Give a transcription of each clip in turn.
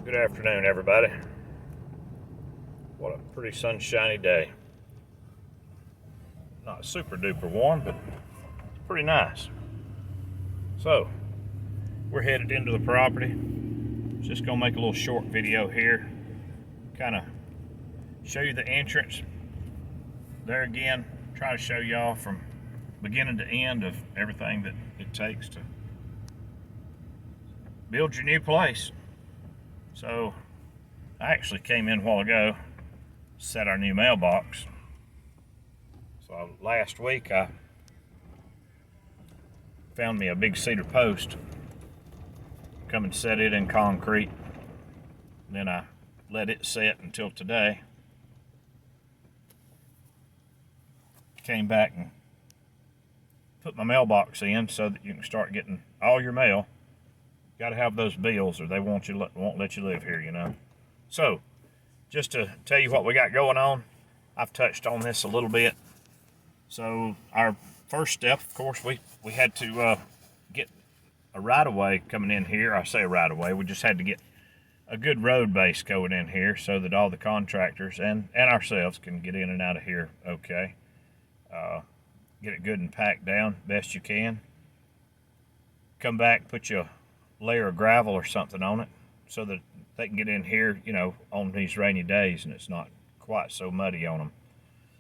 Good afternoon, everybody. What a pretty sunshiny day. Not super duper warm, but pretty nice. So, we're headed into the property. Just gonna make a little short video here. Kind of show you the entrance. There again, try to show y'all from beginning to end of everything that it takes to build your new place. So, I actually came in a while ago, set our new mailbox. So last week I found me a big cedar post, come and set it in concrete. Then I let it set until today. Came back and put my mailbox in so that you can start getting all your mail. Got to have those bills or they won't let you live here, you know. So, just to tell you what we got going on, I've touched on this a little bit. So, our first step, of course, we had to get a right-of-way coming in here. I say a right-of-way, we just had to get a good road base going in here so that all the contractors and ourselves can get in and out of here okay. Get it good and packed down best you can. Come back, put you a layer of gravel or something on it so that they can get in here, you know, on these rainy days and it's not quite so muddy on them.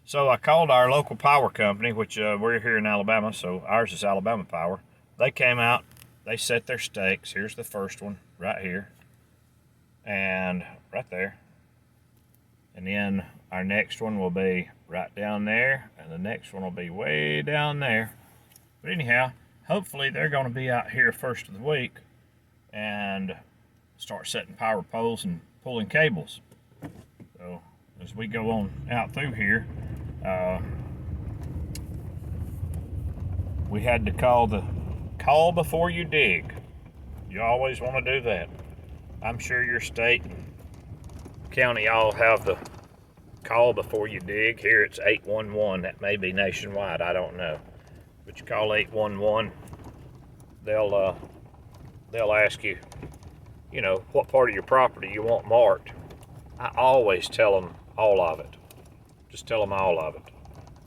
So I called our local power company, which we're here in Alabama, so ours is Alabama Power. They came out, they set their stakes. Here's the first one right here and right there. And then our next one will be right down there and the next one will be way down there. But anyhow, hopefully they're going to be out here first of the week and start setting power poles and pulling cables. So as we go on out through here, we had to call before you dig. You always want to do that. I'm sure your state and county all have the call before you dig. Here it's 811. That may be nationwide, I don't know. But you call 811, they'll ask you, you know, what part of your property you want marked. I always tell them all of it. Just tell them all of it.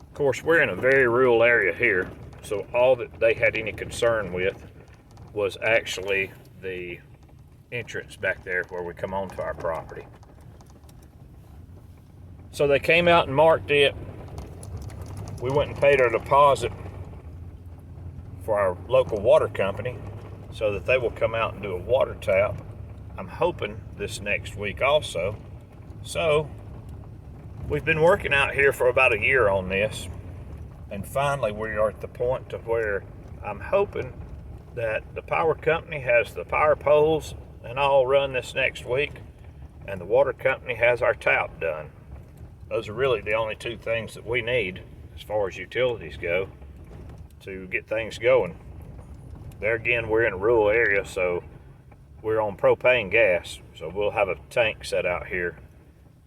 Of course, we're in a very rural area here, so all that they had any concern with was actually the entrance back there where we come onto our property. So they came out and marked it. We went and paid our deposit for our local water company so that they will come out and do a water tap. I'm hoping this next week also. So we've been working out here for about a year on this, and finally we are at the point to where I'm hoping that the power company has the power poles and all run this next week, and the water company has our tap done. Those are really the only two things that we need as far as utilities go to get things going. There again, we're in a rural area, so we're on propane gas, so we'll have a tank set out here.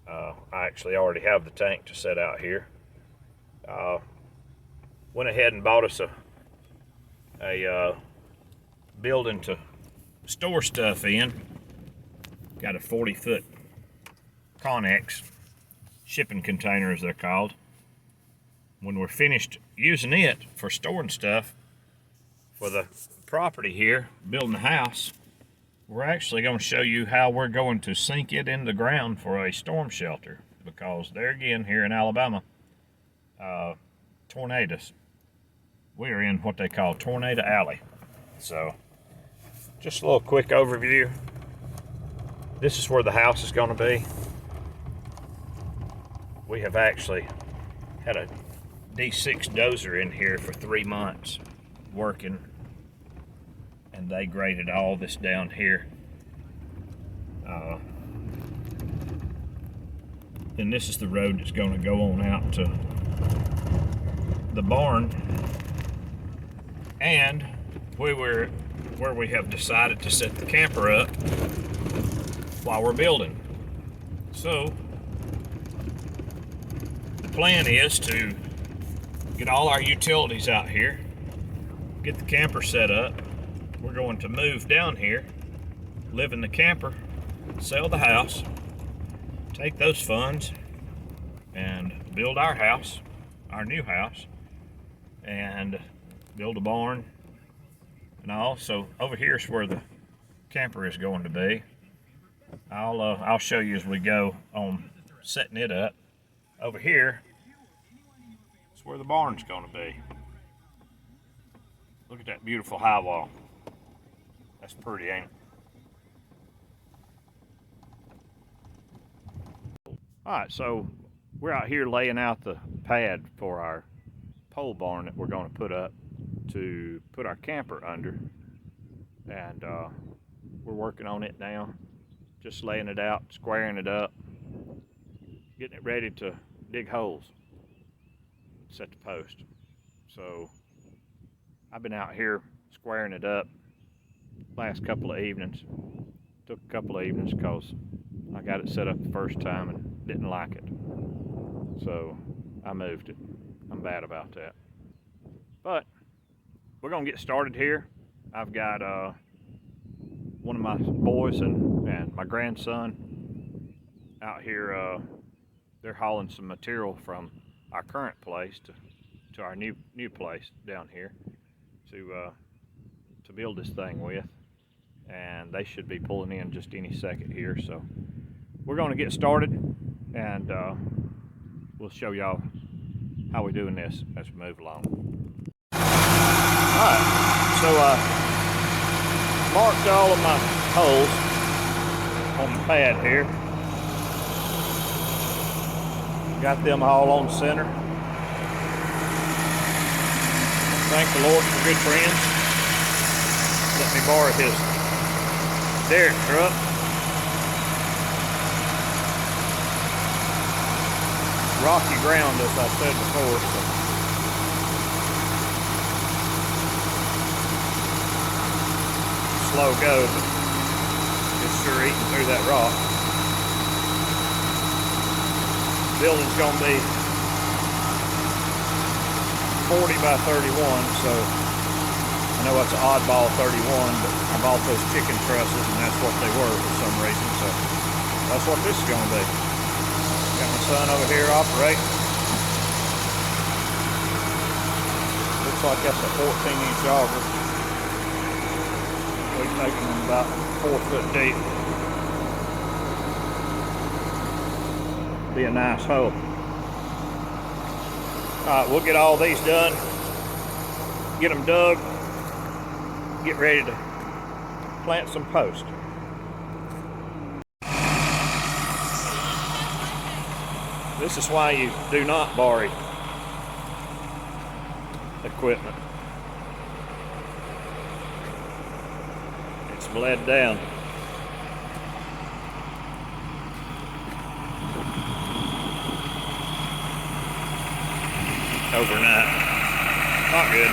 I actually already have the tank to set out here. Went ahead and bought us a building to store stuff in. Got a 40-foot Connex shipping container, as they're called. When we're finished using it for storing stuff for the property here, building a house, we're actually going to show you how we're going to sink it in the ground for a storm shelter, because there again, here in Alabama, tornadoes. We are in what they call Tornado Alley. So just a little quick overview. This is where the house is going to be. We have actually had a D6 dozer in here for 3 months working, and they graded all this down here. And this is the road that's going to go on out to the barn, and where we have decided to set the camper up while we're building. So the plan is to get all our utilities out here, get the camper set up. We're going to move down here, live in the camper, sell the house, take those funds, and build our house, our new house, and build a barn and all. So over here's where the camper is going to be. I'll show you as we go on setting it up. Over here is where the barn's going to be. Look at that beautiful high wall. That's pretty, ain't it? Alright, so we're out here laying out the pad for our pole barn that we're going to put up to put our camper under. And we're working on it now. Just laying it out, squaring it up, getting it ready to dig holes, set the post. So I've been out here squaring it up last couple of evenings. Took a couple of evenings because I got it set up the first time and didn't like it. So I moved it. I'm bad about that. But we're gonna get started here. I've got one of my boys and my grandson out here. They're hauling some material from our current place to our new place down here to build this thing with, and they should be pulling in just any second here. So we're going to get started, and we'll show y'all how we're doing this as we move along. Alright, so marked all of my holes on the pad here. Got them all on center. Thank the Lord for good friends. Let me borrow his derrick truck. Rocky ground, as I said before. So slow go, but it's sure eating through that rock. Building's gonna be 40 by 31, so I know it's an oddball 31, but I bought those chicken trusses and that's what they were for some reason, so that's what this is gonna be. Got my son over here operating. Looks like that's a 14-inch auger. We've taken them about 4 foot deep. Be a nice hole. Alright, we'll get all these done, get them dug, get ready to plant some posts. This is why you do not borrow equipment. It's bled down. Overnight. Not good.